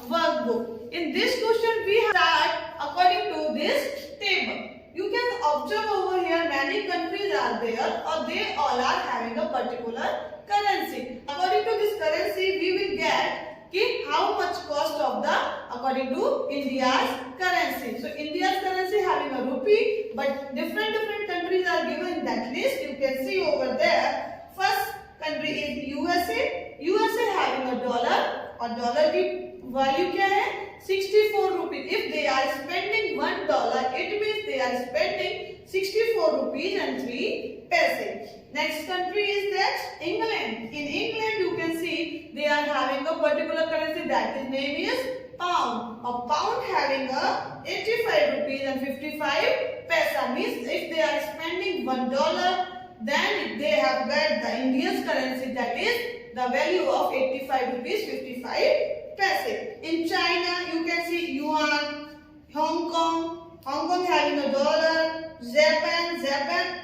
workbook. In this question we start according to this table. You can observe over here many countries are there or they all are having a particular currency. According to this currency we will get how much cost of the according to India's currency. So India's currency having a rupee, but different countries are given in that list. You can see over there. First country is USA. USA having a dollar और dollar की value क्या है 64 rupees. If they are spending $1, it means they are spending 64 rupees and 3 paise. Next country is that England. In England you can see they are having a particular currency that is name is pound. A pound having a 85 rupees and 55 paise. Means if they are spending $1, then they have got the India's currency that is the value of 85 rupees 55 paise. In China you can see yuan. Hong Kong having a dollar. Japan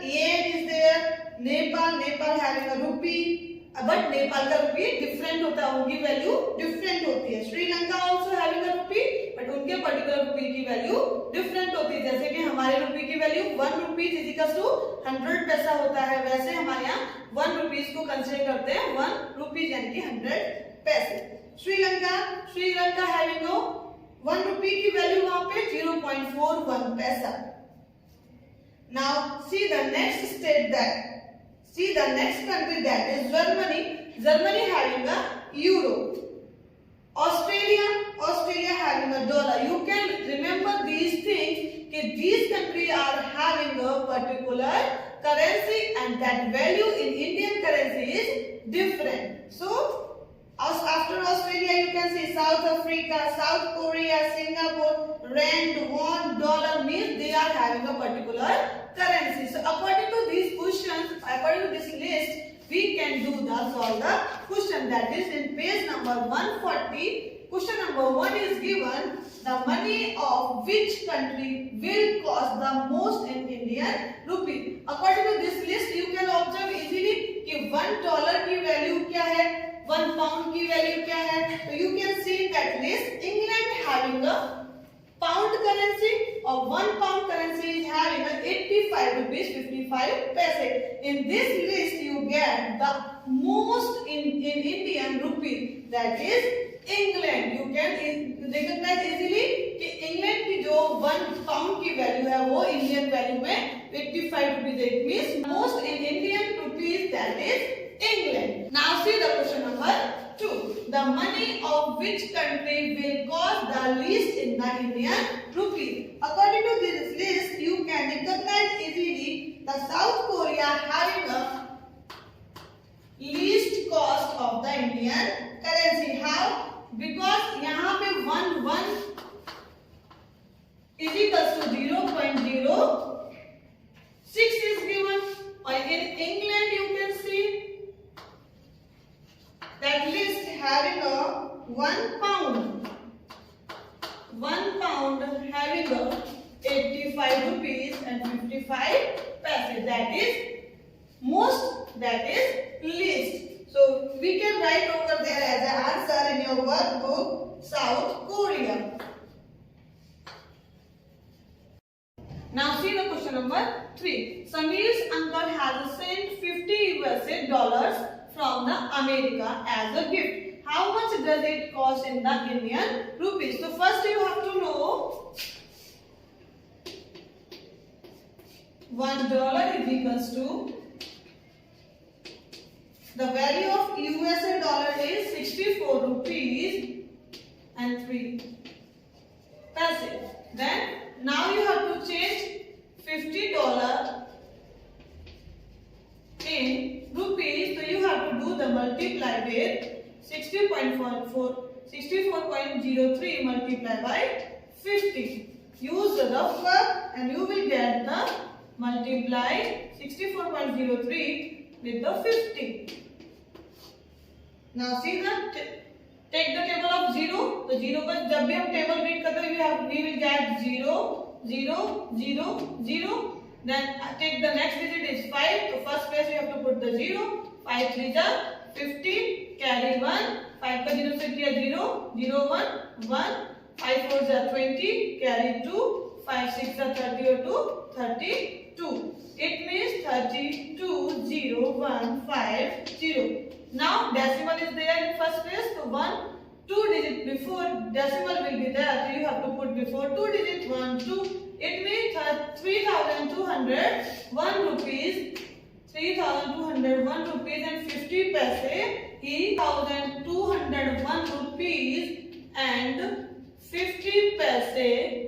yen is there. Nepal having a rupee, but Nepal का rupee different होता है, उनकी value different होती है. Sri Lanka also having a rupee, but उनके particular rupee की value different होती है. जैसे कि हमारे rupee की value 1 rupees is equals to 100 पैसा होता है, वैसे हमारे यहाँ 1 rupees को consider करते हैं 1 rupees यानी कि 100 पैसे. श्रीलंका having a 1 rupee की value वहाँ पे 0.41 पैसा. Now see the next country that is Germany having a euro. Australia having a dollar. You can remember these things that these countries are having a particular currency and that value in Indian currency is different. So after Australia you can see South Africa, South Korea, Singapore, rand, won, dollar means they are having a particular currency. So according to these questions, according to this list, we can do solve the question that is in page number 140. Question number 1 is given the money of which country will cost the most in Indian rupee. According to this list, you can observe easily कि $1 की value क्या है, 1 pound की value क्या है. So you can see in that list, England having a pound currency or 1 pound currency is having a 85 rupees 55 paise. In this list you get the most in Indian rupee that is England. You can recognize easily कि England की जो 1 pound की value है वो Indian value में 85 rupees. It means most in Indian rupees that is England. Now see the question number 2. The money of which country will cost the least in the Indian rupee? According to this list, you can recognize easily the South Korea having a least cost of the Indian currency. How? Because यहाँ पे 1 is equals to 0.06 is given. Or in England you can see that list having a 1 pound having a 85 rupees and 55 paise. That is most, that is least. So we can write over there as an answer in your workbook South Korea. Now see the question number 3. Samir's uncle has sent 50 USA dollars from the America as a gift. How much does it cost in the Indian rupees? So first you have to know $1 is equals to the value of USA dollar is 64 rupees and 3 paise. Then now you have to change $50 in rupees, so you have to do the multiply with 64.03 multiplied by 50. Use the rough work and you will get the multiply 64.03 with the 50. Now see the take the table of 0. तो 0 पर जब भी हम table read करते हैं we will get 0 0 0 0. Then take the next digit is 5. So first place you have to put the 0. 5 3 is 15. Carry 1. 5 का 0 से किया 0, 0 1 1, 5 4 जा 20, carry 2, 5 6 जा 30 और 2 32. It means 32 0 1 5 0. Now decimal is there in first place, so 1 2 digit before decimal will be there, so you have to put before 2 digit 1 2. It means 3,201 rupees. 3,201 rupees and 50 paise. 3,201 rupees and 50 paise.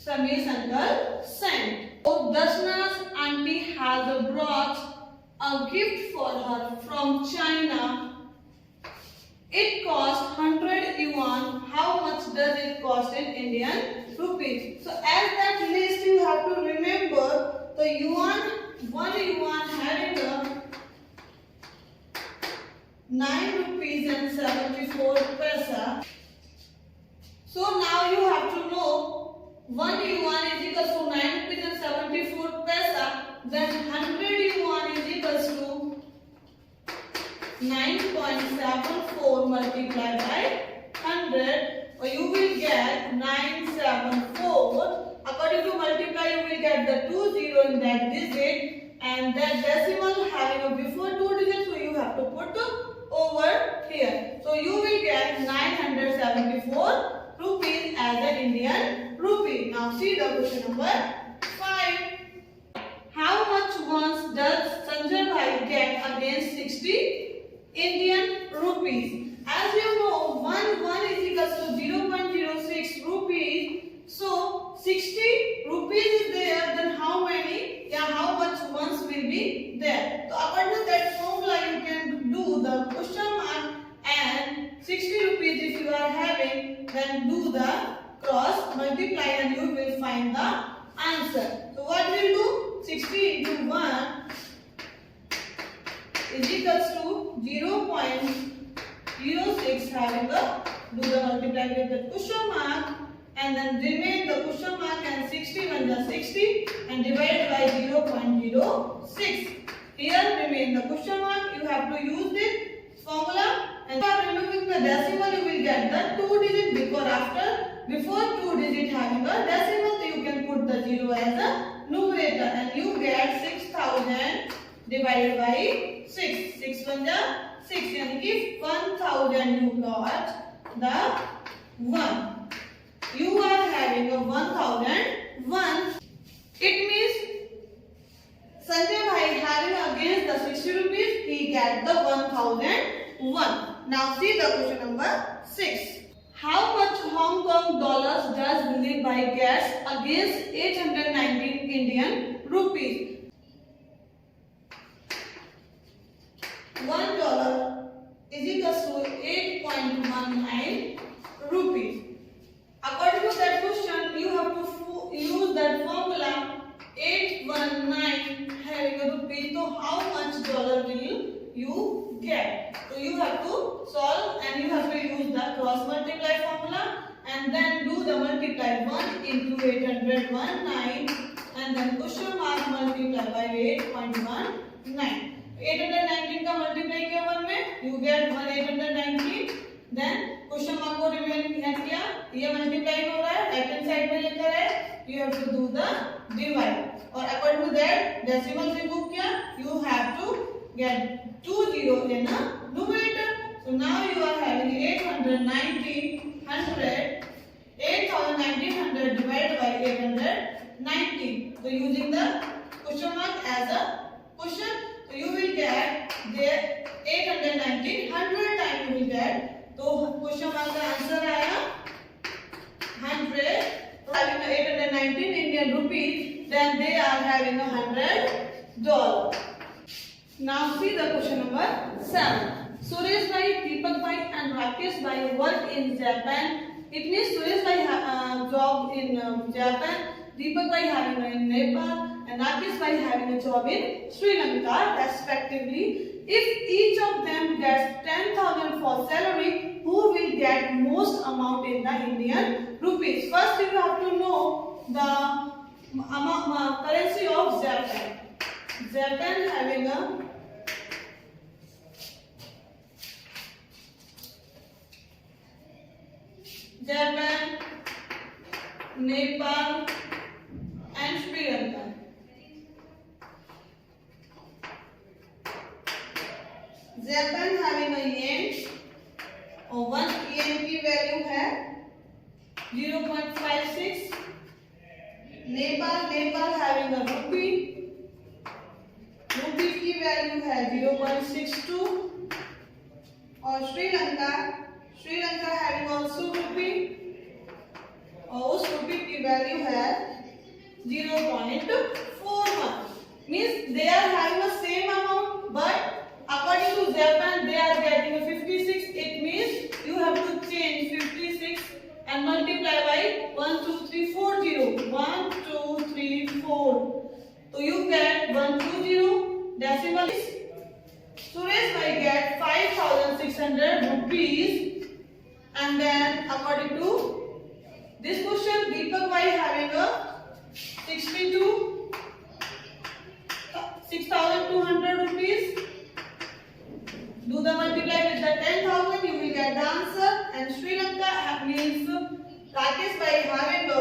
Samesh uncle sent. So Darshana's auntie has brought a gift for her from China. It cost 100 yuan. How much does it cost in Indian rupees? So as that list you have to remember the yuan, 1 yuan having a 9 rupees and 74 paisa. So now you have to know 1 yuan is equals to 9 rupees and 74 paisa. Then 100 yuan is equals to 9.74 multiplied by 100, or you will get 974. According to multiply, you will get the 20 in that digit, and that decimal having a before 2 digits, so you have to put over here. So you will get 974 rupees as an Indian rupee. Now see the question number 5. How much ones does Sanjay Bhai get against 60 Indian rupees? As you know, 1 is equals to 0.06 rupees. So 60 rupees is there, then how many? Yeah, how much ones will be there? So according to that formula, you can do the question mark and 60 rupees if you are having, then do the cross multiply and you will find the answer. So what will do? 60 into 1 is equals to 0.06 having a, do the multiply with the question mark and then remain the question mark and 60 1 is 60 and divide by 0.06. Here remain the question mark, you have to use this formula and by removing the decimal you will get the 2 digit before 2 digit having a decimal, so you can put the 0 as a numerator and you get 6,000 divided by 6. 6 1 is 6, and if 1,000 you got the 1. You are having a 1,001. It means Sanjay Bhai having against the 60 rupees, he get the 1,001. Now see the question number 6. How much Hong Kong dollars does Dilip Bhai gets against 819 Indian rupees? $1 is equals to 8.19 rupees. According to that question, you have to use that formula 819 having a rupee. So how much dollar will you get? So you have to solve and you have to use the cross multiply formula and then do the multiply 1 into 819 and then question mark multiply by 8.19. 819 का multiply किया 1 में, you get 819. then question mark को remain किया, ये multiply हो रहा है, right hand side में लेकर आए, you have to do the divide और according to that decimal remove किया, you have to get 2 zeros in a numerator. So now you are having 8,1900 divided by 890. So using the question mark as a question, so you will get there 819 100 times you will get. तो question mark का answer आया 100. Having 819 Indian rupees, then they are having $100. Now see the question number 7. Suresh Bhai, Deepak Bhai and Rakesh Bhai work in Japan. It means Suresh Bhai job in Japan, Deepak Bhai having in Nepal and Rakesh Bhai having a job in Sri Lanka respectively. If each of them gets 10,000 for salary, who will get most amount in the Indian rupees? First you have to know the currency of Japan. Japan having a Nepal and Sri Lanka. Japan having a yen और 1 yen की value है 0.56. Nepal having a rupee की value है 0.62. और Sri Lanka having also rupee और उस रुपी की value है 0.41. Means they are having the same amount, but according to Japan they are getting a 56. It means you have to change 56 and multiply by 1 2 3 4 0. 1 2 3 4. So you get 120. Decimal is Suresh bhai get 5,600 rupees. And then according to this question, Deepak bhai having a 6,200 rupees. Do the multiply with the 10,000, you will get the answer. And Sri Lanka means Rakesh bhai having a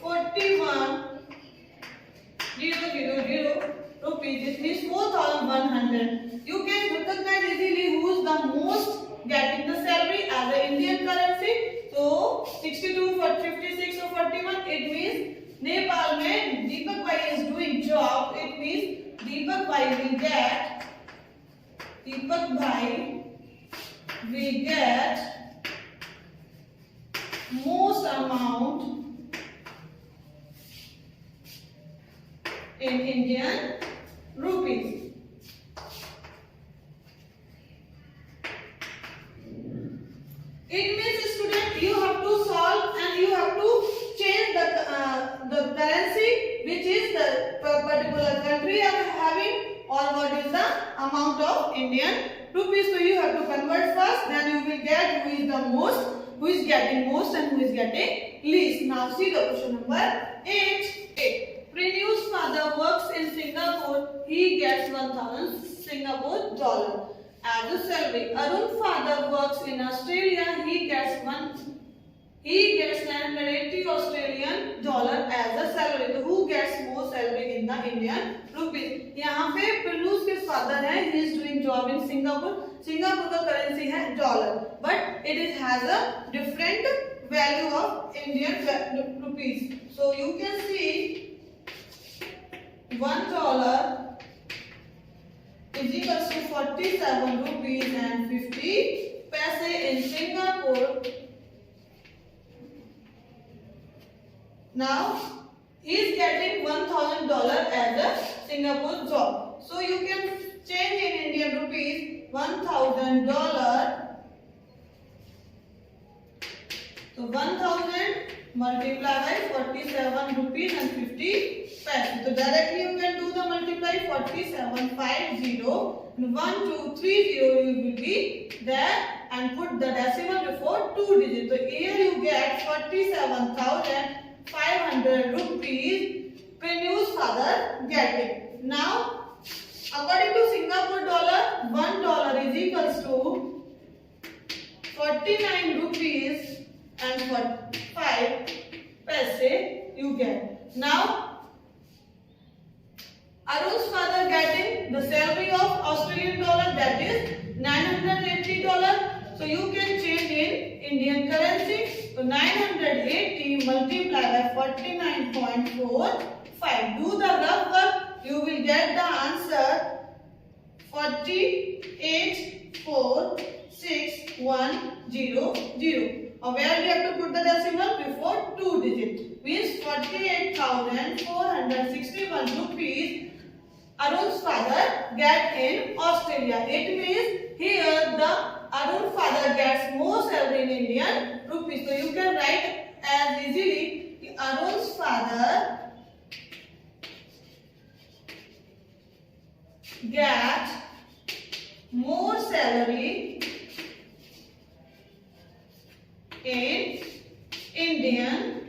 41,000 rupees. This means 4,100. You can recognize easily who is the most getting the salary as an Indian currency. So 62 for 56 or 41. It means Nepal में Deepak bhai is doing job. It means Deepak bhai will get most amount in Indian rupees. It means student you have to solve and you have to change the currency which is the particular country are having or what is the amount of Indian rupees. So you have to convert first, then you will get who is the most, who is getting most and who is getting least. Now see the question number 8. Prenew's father works in Singapore. He gets 1,000 Singapore dollar as a salary. Arun's father works in Australia. He gets 980 Australian dollar as a salary. So who gets more salary in the Indian rupees? यहाँ पे प्रेन्यूज के father हैं. He is doing job in Singapore. Singapore का currency है dollar, but it has a different value of Indian rupees. So you can see $1 is equals to 47 rupees and 50 paise in Singapore. Now he is getting $1,000 as a Singapore job. So you can change in Indian rupees $1,000. So 1,000 multiplied by 47 rupees and 50 paise. So directly you can do the multiply 4750 and 1230 you will be there and put the decimal before 2 digits. So here you get 47,500 rupees. Prenew's father getting. Now according to Singapore dollar, $1 is equals to 49 rupees and 45 paise you get. Now Arun's father getting the salary of Australian dollar, that is $980. So you can change in Indian currency. So 980 multiplied by 49.45. Do the rough work. You will get the answer 48,461,000. Where we have to put the decimal before 2 digits. Means 48,461 rupees Arun's father get in Australia. It means here the Arun father gets more salary in Indian rupees. So you can write as easily Arun's father get more salary in Indian